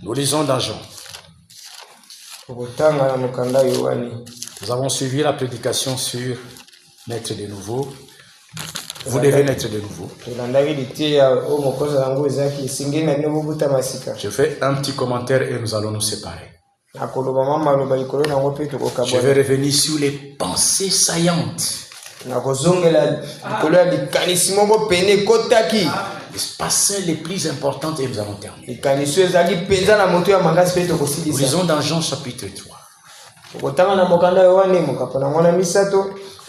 Nous lisons dans Jean. Nous avons suivi la prédication sur naître de nouveau. Vous devez naître de nouveau. Je fais un petit commentaire et nous allons nous séparer. Je vais revenir sur les pensées saillantes. Les passés les plus importantes et nous allons terminer. Nous lisons dans Jean chapitre 3.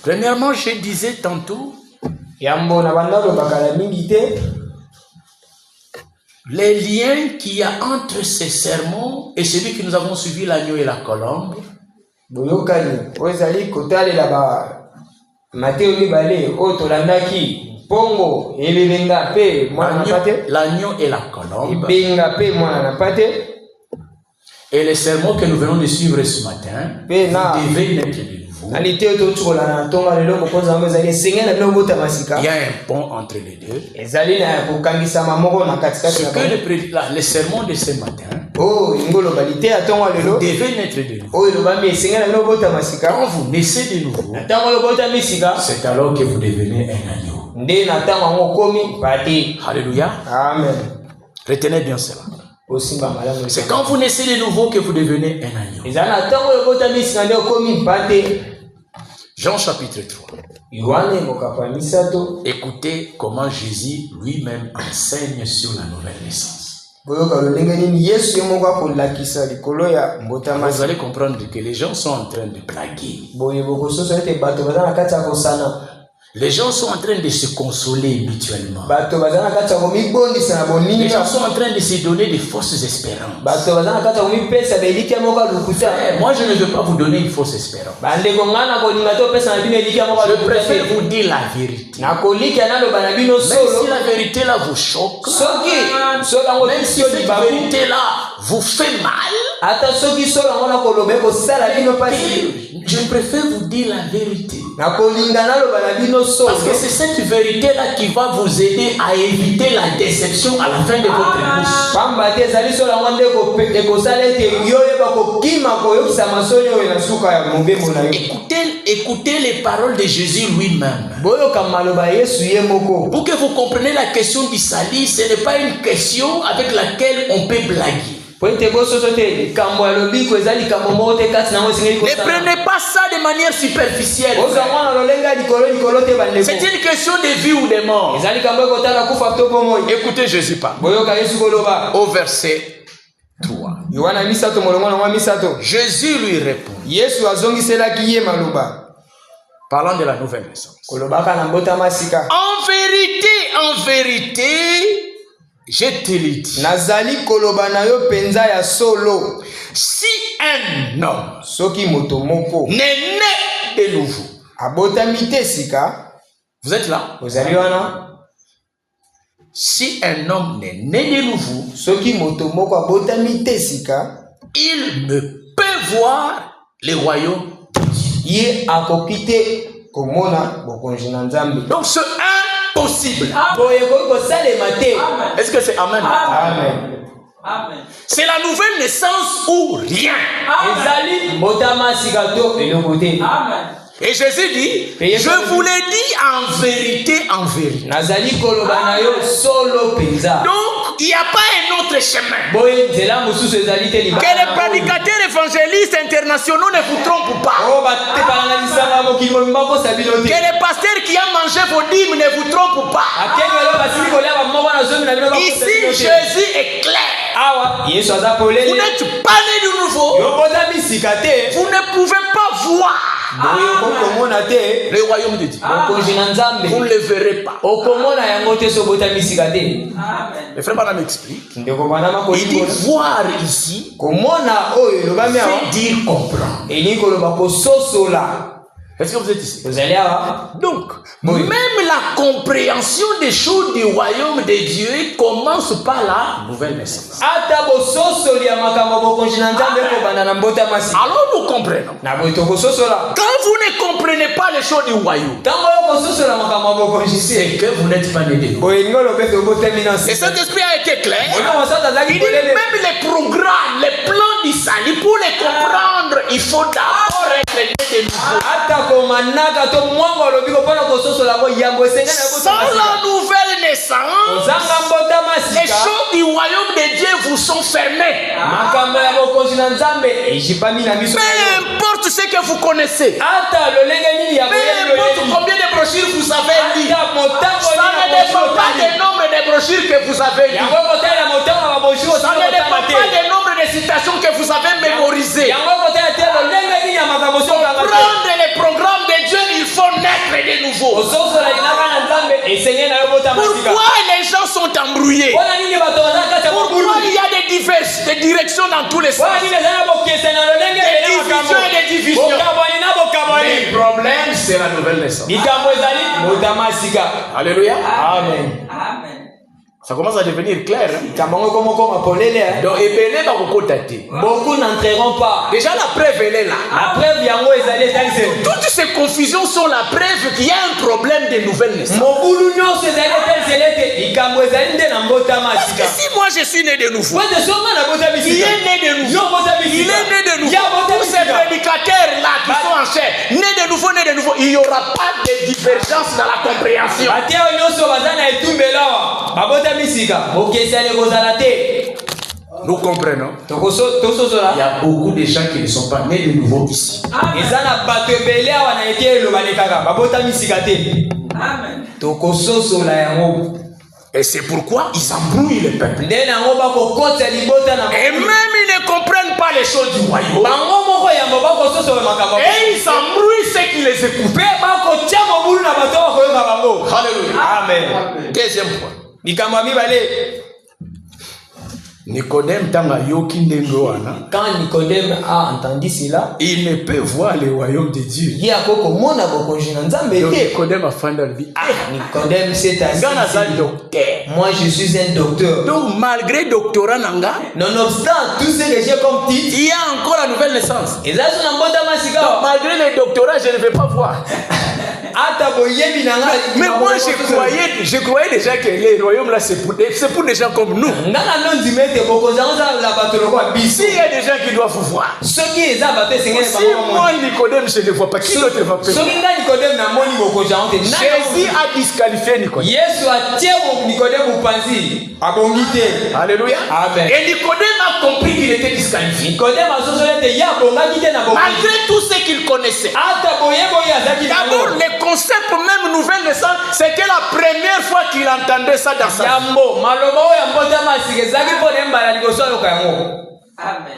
Premièrement, je disais tantôt les liens qu'il y a entre ces sermons et celui que nous avons suivi, l'agneau et la colombe. L'agneau et la colombe. Et les sermons que nous venons de suivre ce matin, vous devez naître de nouveau. Il y a un pont entre les deux. Ce que les sermons de ce matin, vous devez naître de nouveau. Quand vous naissez de nouveau, c'est alors que vous devenez un agneau. Alléluia. Amen. Retenez bien cela. C'est quand vous naissez de nouveau que vous devenez un agneau. Jean chapitre 3. Écoutez comment Jésus lui-même enseigne sur la nouvelle naissance. Vous allez comprendre que les gens sont en train de blaguer. Les gens sont en train de se consoler mutuellement. Les gens sont en train de se donner de fausses espérances. Moi, je ne veux pas vous donner une fausse espérance. Je préfère vous dire la vérité. Même si la vérité là vous choque, même si cette vérité là vous fait mal, je préfère vous dire la vérité. Parce que c'est cette vérité-là qui va vous aider à éviter la déception à la fin de votre bouche. Écoutez les paroles de Jésus lui-même. Pour que vous compreniez la question du salut, ce n'est pas une question avec laquelle on peut blaguer. Ne prenez pas ça de manière superficielle. C'est une question de vie ou de mort. Écoutez Jésus parle. Au verset 3. Jésus lui répond. Parlant de la nouvelle naissance. En vérité, je te le dis. Si un homme n'est né de nouveau, vous êtes là? Si un homme n'est né de nouveau, il ne peut voir le royaume de Dieu. Donc c'est impossible. Est-ce que c'est amen? Amen. C'est la nouvelle naissance ou rien. Amen. Et Jésus dit, je vous l'ai dit en vérité, en vérité. Donc, il n'y a pas un autre chemin. Que les prédicateurs évangélistes internationaux ne vous trompent pas. Que les pasteurs qui ont mangé vos dîmes ne vous trompent pas. Ici, Jésus est clair. Vous n'êtes pas né de nouveau. Vous ne pouvez pas voir le royaume de Dieu. Vous ne le verrez pas. Le frère Madame m'explique. Il dit voir ici fait dire comprendre. Est-ce que vous êtes ici? Donc, même la compréhension des choses du royaume de Dieu commence par la nouvelle naissance. Alors nous comprenons. Quand vous ne comprenez pas les choses du royaume, c'est que vous n'êtes pas né de nouveau. Et cet esprit a été clair. Il dit même les programmes la nouvelle naissance, les choses du royaume de Dieu vous sont fermées. Peu importe ce que vous connaissez, peu importe combien de brochures vous avez lues, ça ne dépend pas du nombre de brochures que vous avez lues, ça ne dépend pas du nombre de citations que vous avez mémorisées. Pour prendre les programmes de Dieu, il faut naître de nouveau. Pourquoi les gens sont embrouillés? Pourquoi il y a des directions dans tous les sens? Des divisions et des divisions. Le problème, c'est la nouvelle naissance. Alléluia. Amen. Ça commence à devenir clair. Donc, beaucoup n'entreront pas. Déjà, la preuve, elle est là. La preuve, toutes ces confusions sont la preuve qu'il y a un problème de nouvelle naissance. Parce que si moi je suis né de nouveau, il est né de nouveau. Il est né de nouveau. Tous ces prédicateurs-là qui sont en chair, né de nouveau, il n'y aura pas de divergence dans la compréhension. Nous comprenons. Il y a beaucoup de gens qui ne sont pas nés de nouveau ici. Amen. Et c'est pourquoi ils embrouillent le peuple. Et même ils ne comprennent pas les choses du royaume. Et ils embrouillent ceux qui les écoutent. Alléluia. Amen. Deuxième point. Nicodème, quand Nicodème a entendu cela, il ne peut voir le royaume de Dieu. Donc Nicodème a fait dans vie. Nicodème, c'est un docteur. Moi, je suis un docteur. Donc, malgré doctorat, nonobstant tout ce que j'ai comme titre, il y a encore la nouvelle naissance. Et là, donc, malgré le doctorat, je ne vais pas voir. Mais moi, je croyais déjà que le royaume là, c'est pour des gens comme nous. S'il y a des gens qui doivent vous voir, si moi, Nicodème, je ne vois pas, qui d'autre va faire? Jésus a disqualifié Nicodème. Alléluia. Amen. Et Nicodème a compris qu'il était disqualifié. Malgré tout ce qu'il connaissait. D'abord, le concept même nouvelle naissance, c'était la première fois qu'il entendait ça dans sa vie.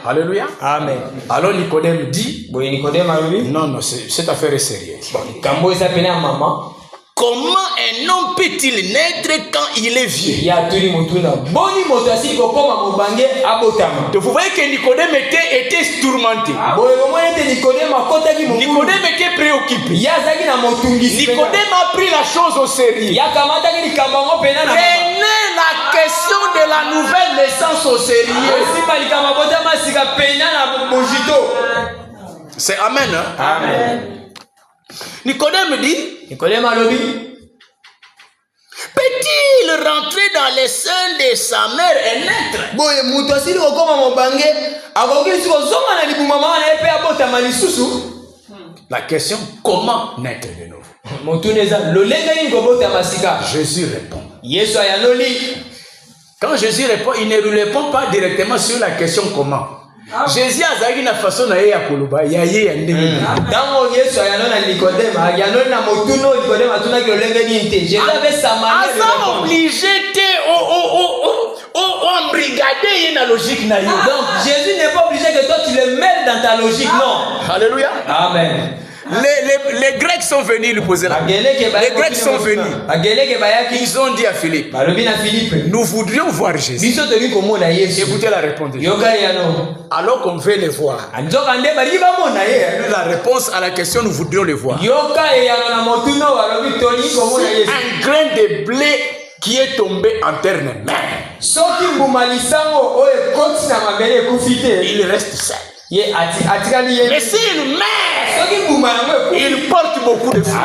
Alléluia. Amen. Alors Nicodème dit, non, cette affaire est sérieuse. Comment un homme peut-il naître quand il est vieux? Vous voyez que Nicodème était tourmenté. Nicodème était préoccupé. Nicodème a pris la chose au sérieux. Prenez la question de la nouvelle naissance au sérieux. C'est amen. Hein? Amen. Nicodème dit, peut-il rentrer dans les seins de sa mère et naître? La question, comment naître de nouveau? Jésus répond. Quand Jésus répond, il ne répond pas directement sur la question comment. Jésus a dit na façon na ya koloba ya ye ya ndenge. Dans Yesu ayana Nicodème, ayana na motuno Nicodème atuna ki lolenge ni nte. Jésus avait sa manière de répondre. Obligé te embrigader na logique na yo. Donc Jésus n'est pas obligé que toi tu le mêles dans ta logique, non. Alléluia. Amen. Les Grecs sont venus lui poser la question. Les Grecs sont venus. Ils ont dit à Philippe, nous voudrions voir Jésus. Écoutez la réponse de Jésus. Alors qu'on veut le voir. La réponse à la question, nous voudrions le voir. Un grain de blé qui est tombé en terre même. Il reste seul. Mais s'il meurt, il porte beaucoup de fruits.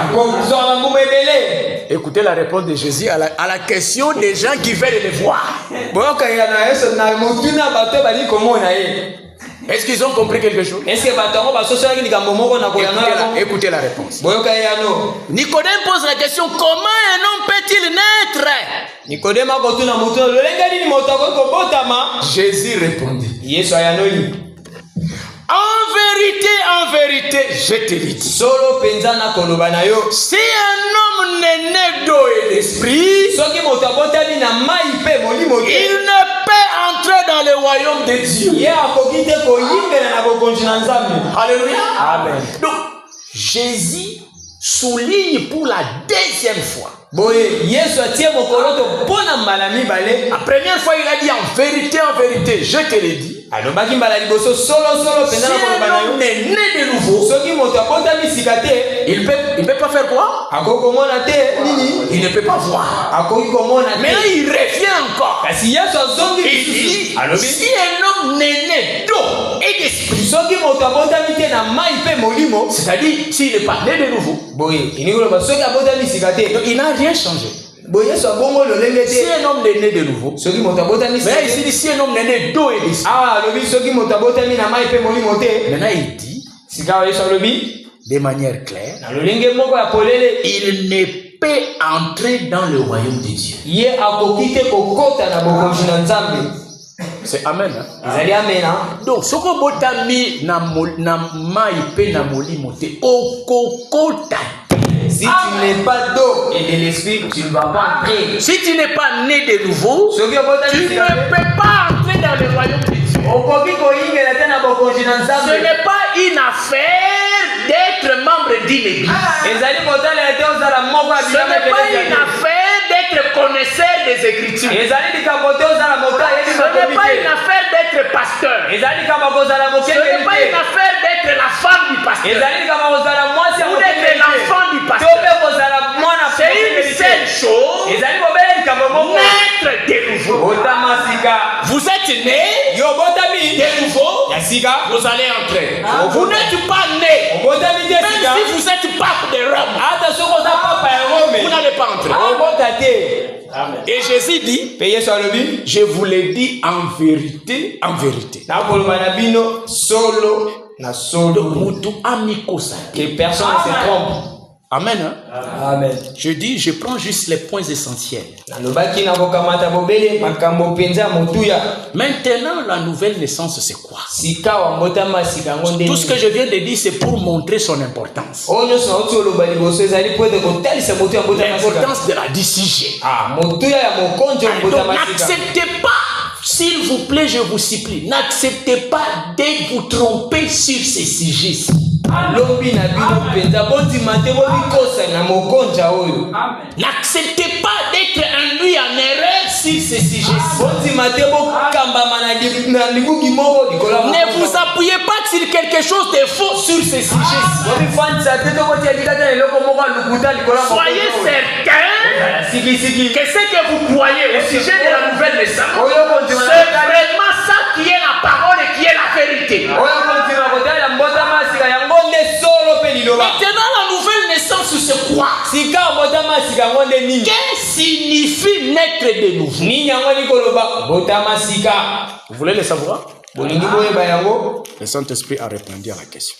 Écoutez la réponse de Jésus à la question des gens qui veulent le voir. Est-ce qu'ils ont compris quelque chose? Écoutez la réponse. Nicodème pose la question, comment un homme peut-il naître? Jésus répondit, en vérité, je te le dis. Si un homme n'est né d'eau et d'esprit, il ne peut entrer dans le royaume de Dieu. Alléluia. Amen. Donc, Jésus souligne pour la deuxième fois. La première fois, il a dit en vérité, je te le dis. Si un homme est né de nouveau, il ne peut pas faire quoi? Il ne peut pas voir. Mais là, il revient encore. Il dit, si un homme n'est né d'eau et d'esprit, c'est-à-dire s'il n'est pas né de nouveau, il n'a rien changé. Si un homme est né de nouveau, mais ici, si un homme est né d'eau et d'esprit, maintenant il dit de manière claire, il ne peut entrer dans le royaume de Dieu. C'est amen. Donc, ce que botami na mai pe na molimo te okokota. Si tu n'es pas d'eau et de l'esprit, tu ne vas pas entrer. Si tu n'es pas né de nouveau, tu ne peux pas entrer dans le royaume de Dieu. Ce n'est pas une affaire d'être membre d'une église. Ce n'est pas une affaire d'être connaisseur des Écritures. Ce n'est pas une affaire d'être pasteur. Ce n'est pas une affaire d'être la femme du pasteur. Ou d'être l'enfant du pasteur. C'est une seule chose. Naître de nouveau. Vous êtes né de nouveau. Vous allez entrer. Vous n'êtes pas né. Même si vous êtes pape de Rome, vous n'allez pas entrer. Et Jésus dit, je vous l'ai dit en vérité, en vérité. Que personne ne se trompe. Amen. Hein? Amen. Je prends juste les points essentiels. Maintenant, la nouvelle naissance, c'est quoi? Tout ce que je viens de dire, c'est pour montrer son importance. L'importance de la décision. Donc, n'acceptez pas. S'il vous plaît, je vous supplie, n'acceptez pas d'être vous tromper sur ces sujets-ci. N'acceptez pas d'être induit en erreur sur ces sujets-ci. Ne vous appuyez pas sur quelque chose de faux sur ces sujets-ci. Soyez certain que ce que vous croyez au sujet de la nouvelle naissance, c'est vraiment ça qui est la parole et qui est la vérité. Maintenant, la nouvelle naissance, c'est quoi? Qu'est-ce que signifie naître de nouveau? Vous voulez le savoir? Le Saint-Esprit a répondu à la question.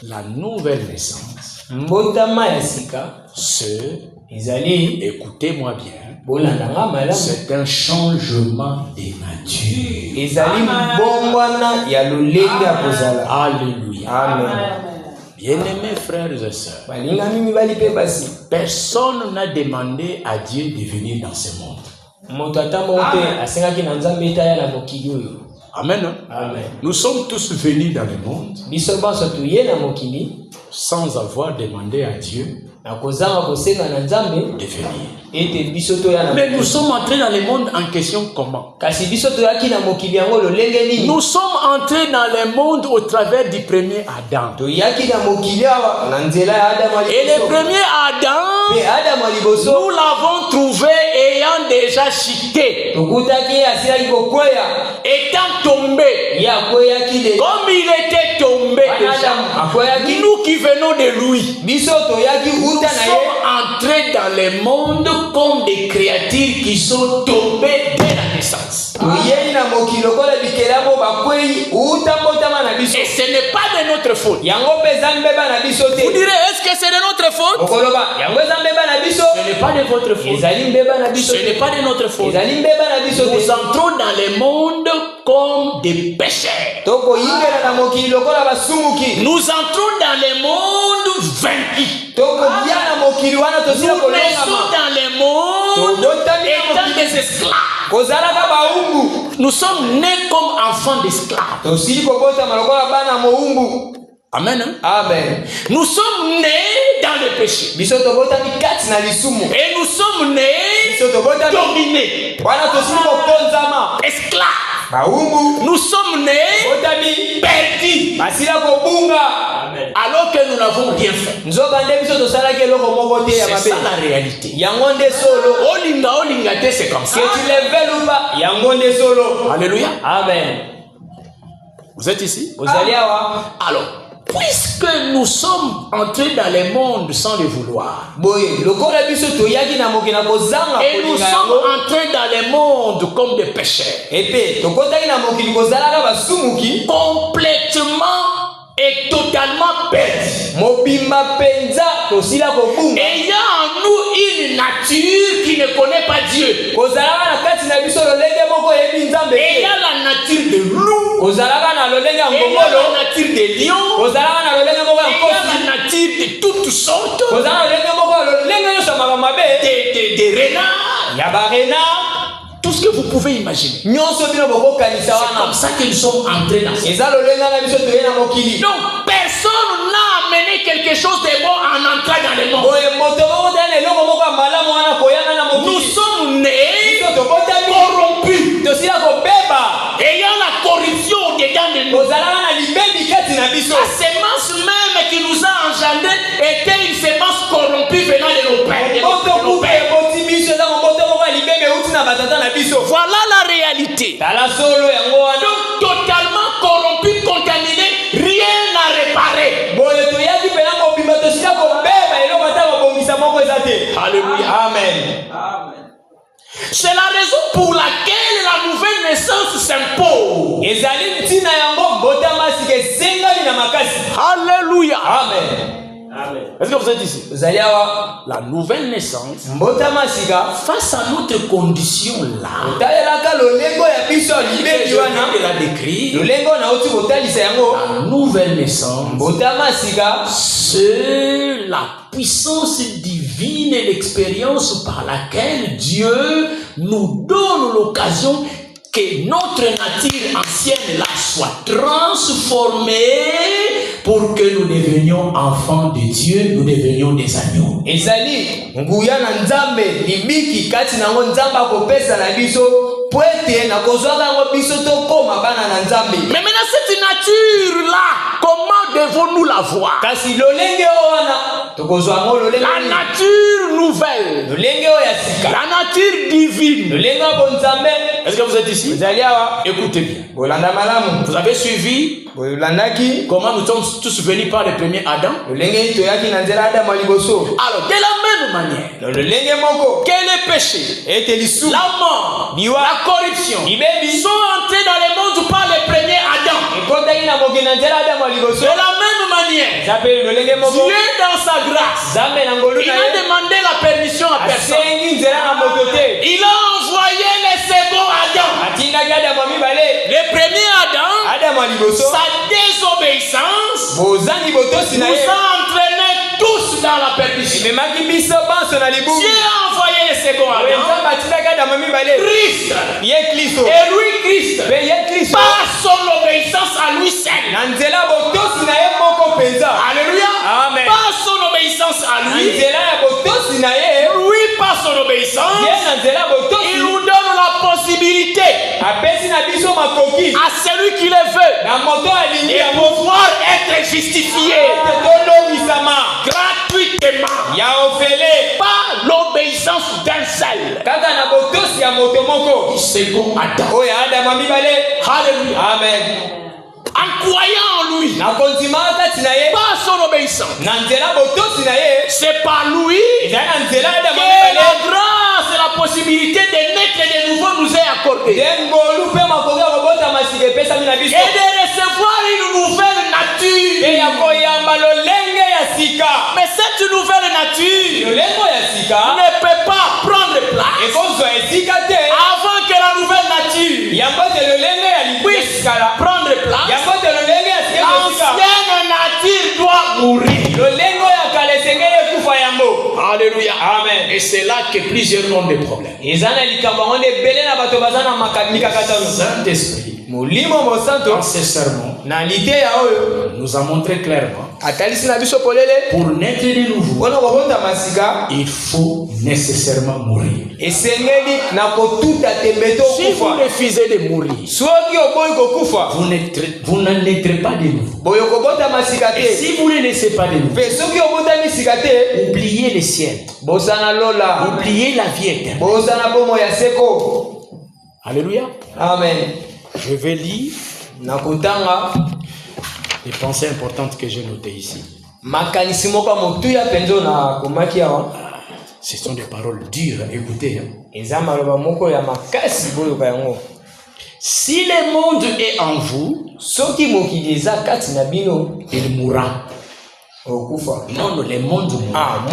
La nouvelle naissance, c'est, écoutez-moi bien, c'est un changement de nature. Alléluia. Amen. Bien-aimés frères et sœurs, personne n'a demandé à Dieu de venir dans ce monde. Amen. Amen. Nous sommes tous venus dans le monde sans avoir demandé à Dieu de venir. Mais nous sommes entrés dans le monde en question comment? Nous sommes entrés dans le monde au travers du premier Adam. Et le premier Adam, nous l'avons trouvé ayant déjà chuté, étant tombé. Comme il était tombé déjà, nous qui venons de lui, nous sommes entrés dans le monde comme des créatures qui sont tombées dès la naissance. Et ce n'est pas de notre faute. Vous direz, est-ce que c'est de notre faute? Ce n'est pas de votre faute. Ce n'est pas de notre faute. Nous entrons dans le monde comme des pécheurs. Nous entrons dans le monde vaincus. Nous naissons dans le monde étant des esclaves. Nous sommes nés comme enfants d'esclaves. Amen. Hein? Amen. Nous sommes nés dans le péché. Et nous sommes nés dominés. Esclaves. Nous sommes nés perdus. Alors que nous n'avons rien fait. C'est ça la réalité. C'est comme ça. Alléluia. Amen. Vous êtes ici? Alors, puisque nous sommes entrés dans le monde sans le vouloir, et nous sommes entrés dans le monde comme des pécheurs, complètement et totalement perdus, ayant en nous une nature qui ne connaît pas Dieu, ayant la nature de loup, ayant la nature de lion, ayant la nature de toutes sortes, de renards, tout ce que vous pouvez imaginer. C'est comme ça que nous sommes entrés dans ce monde. Donc personne n'a amené quelque chose de bon en entrant dans le monde. Nous sommes nés corrompus, ayant la corruption dedans de nous. La semence même qui nous a engendrés était une semence corrompue venant de nos pères. Voilà la réalité. Donc totalement corrompu, contaminé, rien à réparer. Alléluia. Amen. C'est la raison pour laquelle la nouvelle naissance s'impose. Alléluia. Amen. Amen. Est-ce que vous êtes ici? Vous allez avoir la nouvelle naissance face à notre condition là. La nouvelle naissance, c'est la puissance divine et l'expérience par laquelle Dieu nous donne l'occasion que notre nature ancienne là soit transformée pour que nous devenions enfants de Dieu, nous devenions des agneaux. Mais maintenant cette nature là, comment devons-nous la voir? La nature nouvelle, la nature divine. Est-ce que vous êtes ici? Écoutez bien. Vous avez suivi comment nous sommes tous venus par le premier Adam? Alors, de la même manière que le péché, la mort, la corruption sont entrés dans le monde par le premier Adam. De la même manière, Dieu dans sa grâce, il a demandé la permission à personne. Il a envoyé le second Adam. Le premier Adam, sa désobéissance nous a entraînés tous dans la perdition. Dieu a envoyé le second Adam, Christ. Et lui, Christ, par son obéissance à lui seul. Alléluia. Amen. Par son obéissance à lui, par son obéissance, il nous donne la possibilité à celui qui le veut de pouvoir être justifié gratuitement par l'obéissance d'un seul, du second Adam. Alléluia. Amen. En croyant en lui, par son obéissance, c'est par lui que la grâce et la possibilité de naître de nouveau nous est accordée. Et de recevoir une nouvelle nature. Mais cette nouvelle nature ne peut pas prendre place avant que la nouvelle nature puisse prendre place. L'ancienne nature doit mourir. Alléluia. Amen. Et c'est là que plusieurs ont des problèmes. Saint-Esprit, dans ces sermons, nous a montré clairement pour naître de nouveau, il faut nécessairement mourir. Si vous refusez de mourir, vous ne naîtrez pas de nouveau. Et si vous ne naissez pas de nouveau, oubliez le ciel, oubliez la vie éternelle. Alléluia. Amen. Je vais lire les pensées importantes que j'ai notées ici. Ce sont des paroles dures à écouter. Si le monde est en vous, il mourra. Non, le monde mourra.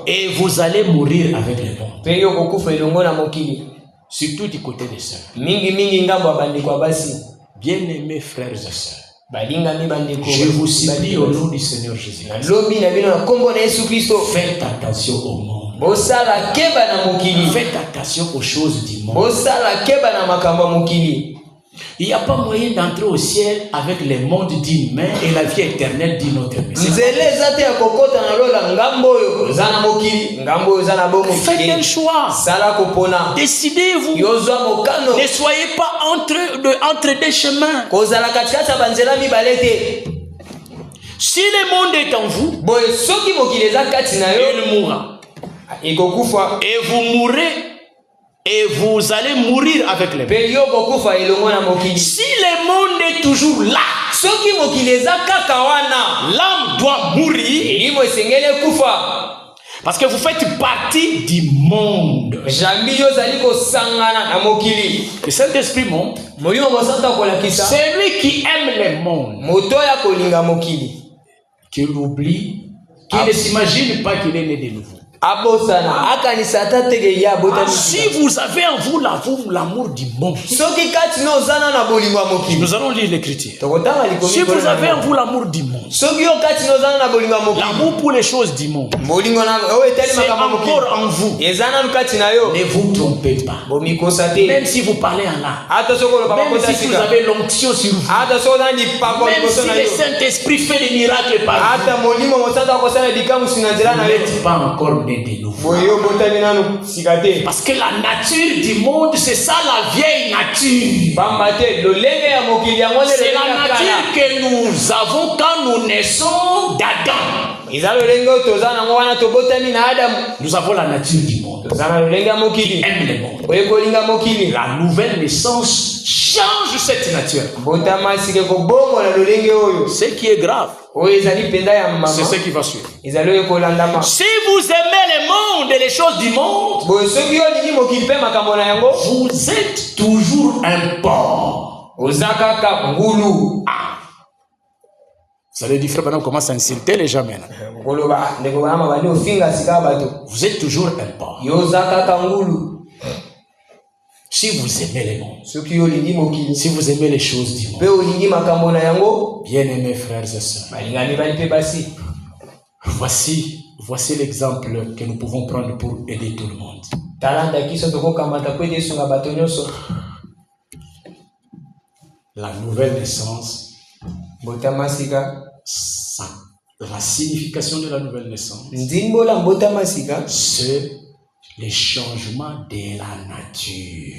Et vous allez mourir avec le monde. Surtout du côté des sœurs. Bien-aimés frères et sœurs, je vous supplie au nom du Seigneur Jésus. Faites attention au monde. Faites attention aux choses du monde. Il n'y a pas moyen d'entrer au ciel avec le monde d'une main et la vie éternelle d'une autre main. Faites un choix. Décidez-vous. Ne soyez pas entre deux chemins. Si le monde est en vous, il mourra. Et vous mourrez. Et vous allez mourir avec les morts. Si le monde est toujours là, l'âme doit mourir. Parce que vous faites partie du monde. Le Saint-Esprit montre. Celui qui aime le monde, qu'il oublie, qu'il ne s'imagine pas qu'il est né de nouveau. Si vous avez en vous l'amour du monde, nous allons lire l'écriture. Si vous avez en vous l'amour du monde, l'amour pour les choses du monde, c'est encore en vous. Ne vous trompez pas. Même si vous parlez en langue, même si vous avez l'onction sur vous, même si le Saint-Esprit fait des miracles par vous, vous n'êtes pas encore né de nouveau. Parce que la nature du monde, c'est ça la vieille nature. C'est la nature que nous avons quand nous naissons d'Adam. Nous avons la nature du monde qui aime le monde. La nouvelle naissance change cette nature. Ce qui est grave, c'est ce qui va suivre. Si vous aimez le monde et les choses du monde, vous êtes toujours un porc. Vous allez dire, frère, comment s'insulter les gens maintenant? Vous êtes toujours un porc. Si vous aimez le monde, si vous aimez les choses du monde, bien-aimés frères et sœurs, voici l'exemple que nous pouvons prendre pour aider tout le monde. La nouvelle naissance, la signification de la nouvelle naissance, c'est les changements de la nature.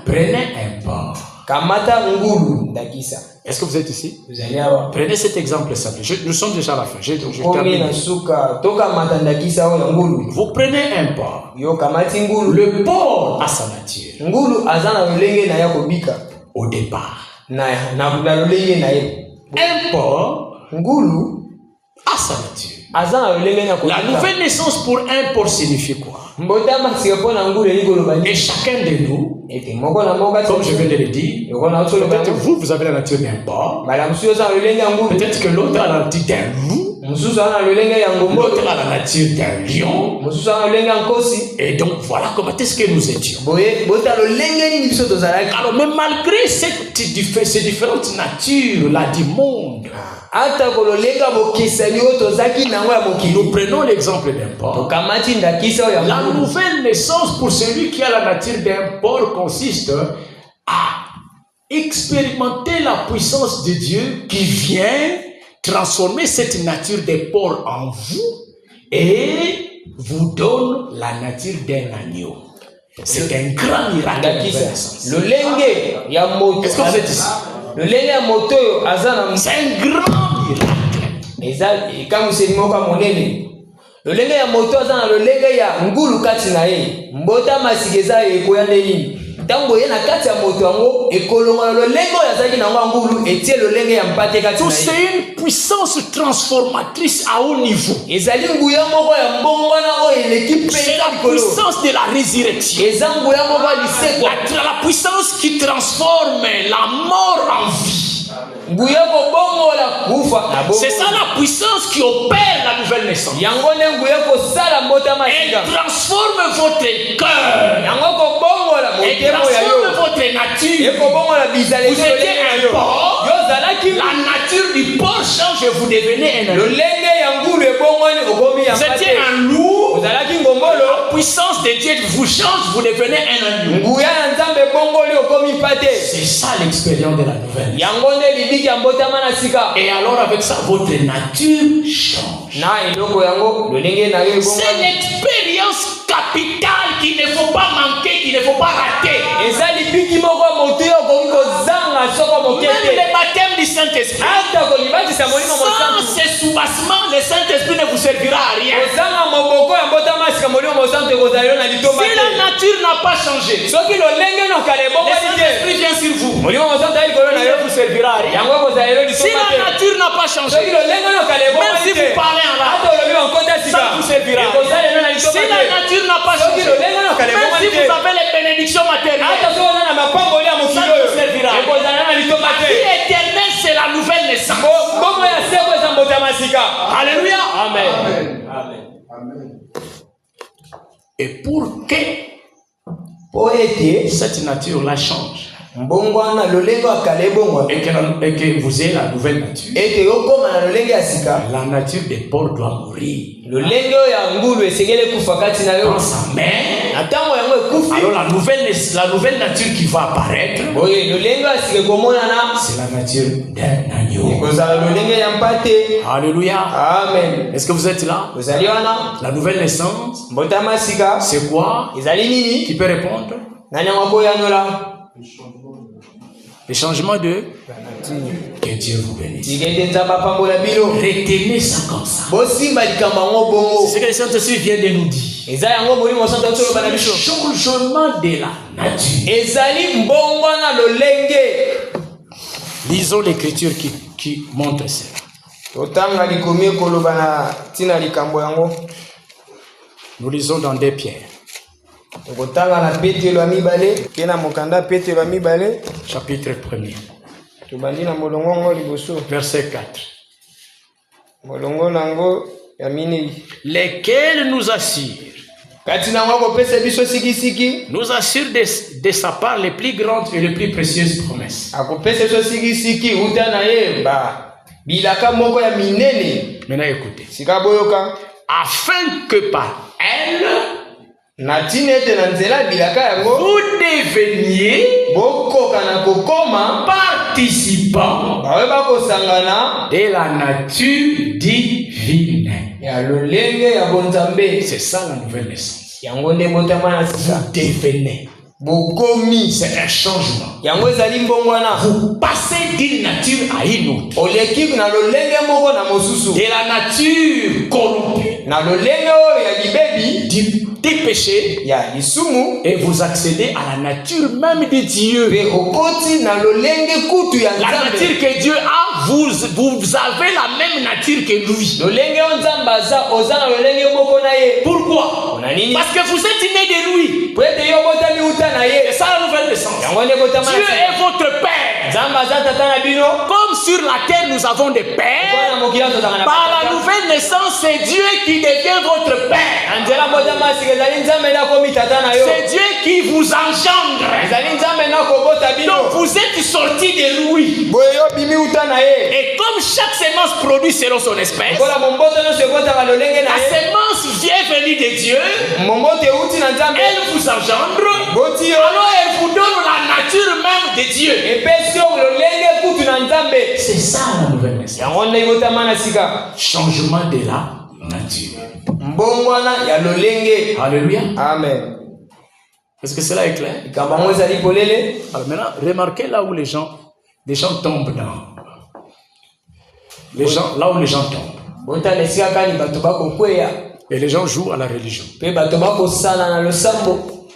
Prenez un porc. Est-ce que vous êtes ici? Prenez cet exemple simple. Nous sommes déjà à la fin. Je termine. Vous prenez un porc. Le porc a sa nature. Au départ. Un porc a sa nature. La nouvelle naissance pour un porc signifie quoi? Et chacun de nous, comme je viens de le dire, peut-être vous avez la nature d'un porc, peut-être que l'autre a la nature d'un loup, l'autre a la nature d'un lion. Et donc voilà comment est-ce que nous étions. Alors, mais malgré ces différentes natures là du monde, nous prenons l'exemple d'un porc. La nouvelle naissance pour celui qui a la nature d'un porc consiste à expérimenter la puissance de Dieu qui vient transformer cette nature des porcs en vous et vous donne la nature d'un agneau. C'est un grand miracle. Est-ce que vous êtes ici? C'est un grand miracle. lolenge ya moto aza na lolenge ya ngulu kati na ye mbota masigeza ekoya ndelini tango ye na kati ya moto yango ekolonga lolenge ya zaki na ngulu etie lolenge ya mpate kati na ye. C'est une puissance transformatrice à haut niveau. Ezali nguya moko ya mbongwana o l'équipe. C'est la puissance de la résurrection. Eza nguya moko lisekwa. La puissance qui transforme la mort en vie. C'est ça la puissance qui opère la nouvelle naissance. Elle transforme votre cœur. Elle transforme votre nature. Vous étiez un porc. La nature du porc change et vous devenez un agneau. Vous étiez un loup. La puissance de Dieu vous change, vous devenez un agneau. C'est ça l'expérience de la nouvelle naissance. Et alors avec ça, votre nature change. C'est l'expérience capitale qu'il ne faut pas manquer, qu'il ne faut pas rater. Même le baptême du Saint-Esprit. Sans ce soubassement, le Saint-Esprit ne vous servira à rien. Si la nature n'a pas changé, le Saint-Esprit vient sur vous. Il ne vous servira à rien. Si la nature n'a pas changé, même si vous parlez en langue, ça vous servira. Si la nature n'a pas changé, même si vous avez les bénédictions matérielles, ça vous servira. La vie éternelle, c'est la nouvelle naissance. Alléluia. Amen. Et pour que cette nature-là change, et que vous ayez la nouvelle nature, la nature des porcs doit mourir. Dans sa mère, alors la nouvelle nature qui va apparaître, c'est la nature d'un agneau. Alléluia. Amen. Est-ce que vous êtes là? La nouvelle naissance, c'est quoi? Qui peut répondre? Le changement de que Dieu vous bénisse. Retenez ça comme ça. C'est ce que le Saint-Esprit vient de nous dire. Le changement de la nature. Lisons l'écriture qui montre ça. Nous lisons dans 2 Pierre. Chapitre 1er. Verset 4. Lesquels nous assurent de sa part les plus grandes et les plus précieuses promesses. Maintenant écoutez. Afin que par elle vous deveniez participants de la nature divine. C'est ça la nouvelle naissance. Vous devenez. C'est un changement. Vous passez d'une nature à une autre. De la nature corrompue na lolenge oyo ya libebi des péchés ya lisumu et vous accédez à la nature même de Dieu. pe okoti na lolenge kutu ya La Nzambe. nature que Dieu a, vous avez la même nature que lui. lolenge oyo Nzambe aza oza na lolenge moko na ye. Pourquoi? Parce que vous êtes né de lui. po ete yo botami uta na ye. C'est ça la nouvelle naissance. yango nde botama Dieu est votre Père. Nzambe aza tata na bino. Comme sur la terre nous avons des pères, Mpona mokili tozalaka na par la batata. nouvelle naissance, c'est Dieu qui devient votre Père. na nzela botama sika ezali Nzambe nde akomi tata na yo. C'est Dieu qui vous engendre. ezali Nzambe nde akobota bino. Donc vous êtes sortis de lui. boye yo bimi uta na ye. Et comme chaque semence produit selon son espèce, mpona momboto nyonso ekotaka lolenge na la ye. semence vient venue de Dieu. momboto euti na Nzambe. Elle vous engendre. boti yo. Alors elle vous donne la nature même de Dieu. epesi yo lolenge kutu na Nzambe. C'est ça la nouvelle naissance. yango nde ekotama na sika. Changement de la nature. mbongwana ya lolenge. Alléluia. Amen. Est-ce que cela est clair? likambo yango ezali polele. Alors maintenant, remarquez là où les gens tombent dans. Là où les gens tombent. botala esika kani bato bakokweya. Et les gens jouent à la religion. mpe bato bakosala na losambo.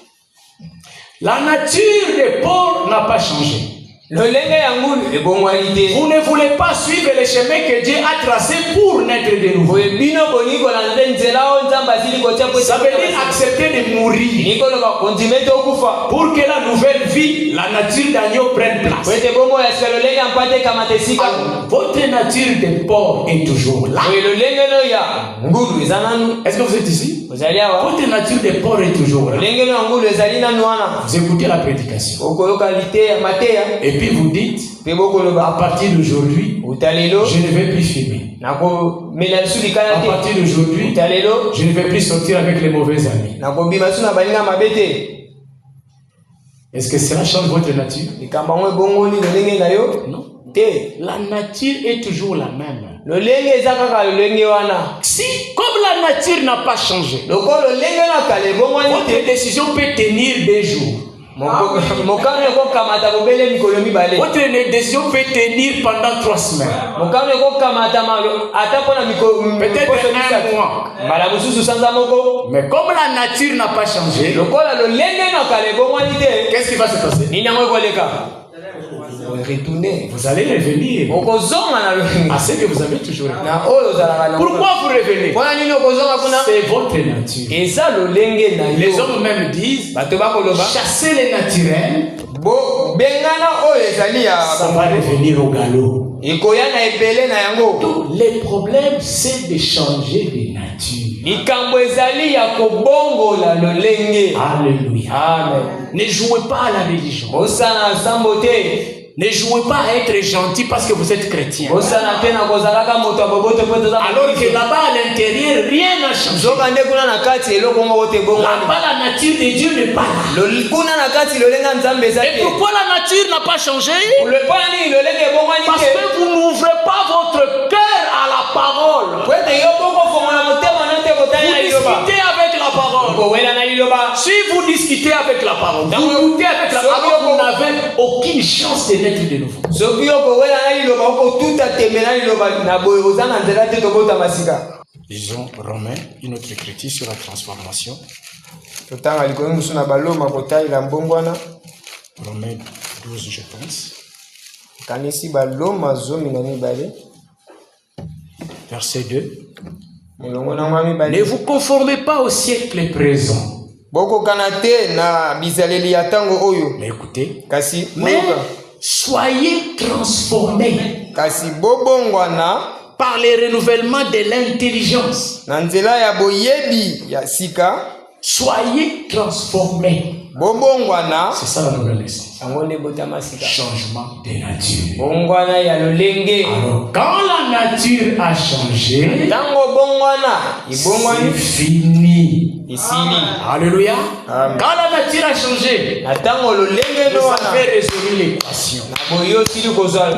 La nature des pauvres n'a pas changé. lolenge ya ngulu ebongwani te. Vous ne voulez pas suivre le chemin que Dieu a tracé pour naître de nouveau. boye bino bolingi kolanda nzela oyo Nzambe asili kotia po. Ça veut dire accepter de mourir nikoloba kondime te okufa. pour que la nouvelle vie, la nature d'agneau prenne place. po ete bongo ya sika lolenge ya mpate ekamata esika. Votre nature de pauvre est toujours là. boye lolenge no ya ngulu eza nanu. Est-ce que vous êtes ici? ozali awa. Votre nature de pauvre est toujours là. lolenge no ya ngulu ezali nanu wana. Vous écoutez la prédication. okoyoka liteya mateya. Et puis vous dites, mpe bokoloba à partir d'aujourd'hui, utalelo je ne vais plus fumer. nakomela lisu likala À te. partir d'aujourd'hui, utalelo je ne vais plus sortir avec les mauvais amis. nakobima su na baninga mabe te. Est-ce que cela change votre nature? likambo yango ebongoli lolenge na yo Non. te. La nature est toujours la même. lolenge eza kaka lolenge wana. Si, comme la nature n'a pas changé, loko lolenge na kala ebongwani votre te. décision peut tenir 2 jours. mokano ekokamata bobele mikolo mibale. Votre décision peut tenir pendant 3 semaines. mokano ekokamata ata mpona Peut-être 1 mois. mbala mosusu sanza moko. Mais comme la nature n'a pas changé, lokola lolenge na kala ebongwani te. qu'est-ce qui va se passer? nini yango ekoleka. retourner. Vous allez revenir okozonga na lolenge à ce que vous avez toujours été. na oyo ozalaka na. Pourquoi vous revenez? mpona nini okozonga kuna. C'est votre nature. eza lolenge na Les yo. hommes même disent, bato bakoloba. chasser les naturels, bengana oyo ezali ya. ça va revenir au galop. ekoya na ebele na yango. Donc, les problèmes, c'est de changer de nature. likambo ezali ya kobongola lolenge. Alléluia. Amen. Ne jouez pas à la religion. osala nsambo te. Ne jouez pas à être gentil parce que vous êtes chrétien. osala te na kozalaka moto ya boboto mpo toza. Alors que là-bas, à l'intérieur, rien n'a changé. zoka nde kuna na kati eloko moko te bongwani. Là-bas, la nature de Dieu n'est pas là. kuna na kati lolenge ya Nzambe eza Et te. pourquoi la nature n'a pas changé? mpona nini lolenge ebongwani Parce te. que vous n'ouvrez pas votre cœur à la parole. po ete yo moko fongola motema na te kotali Vous na liloba. discutez avec la parole. kowela na liloba. Si vous discutez avec la parole, vous doutez avec la parole, vous n'avez aucune chance de naître de nouveau. soki yo kowela na liloba okotuta tembe na liloba na boye oza na nzela te tobota masika. Lisons Romains, une autre écriture sur la transformation. totanga likolo mosusu na baloma kotalela mbongwana. Romains 12, je pense. kanisi baloma 12 Verset 2. molongo na mwa mibale. Ne vous conformez pas au siècle présent. bokokana te na bizaleli ya ntango oyo. Mais écoutez, kasi mais soyez transformés kasi bobongwana par le renouvellement de l'intelligence. na nzela ya boyebi ya sika. Soyez transformés. bobongwana. C'est ça la nouvelle naissance. yango nde botama sika. Changement de nature. bongwana ya lolenge. Alors, quand la nature a changé, ntango bongwana ibongwani c'est fini. isili. Alléluia. Amen. Quand la nature a changé, na ntango lolenge no vous wana avez résolu l'équation. na boye osili kozwa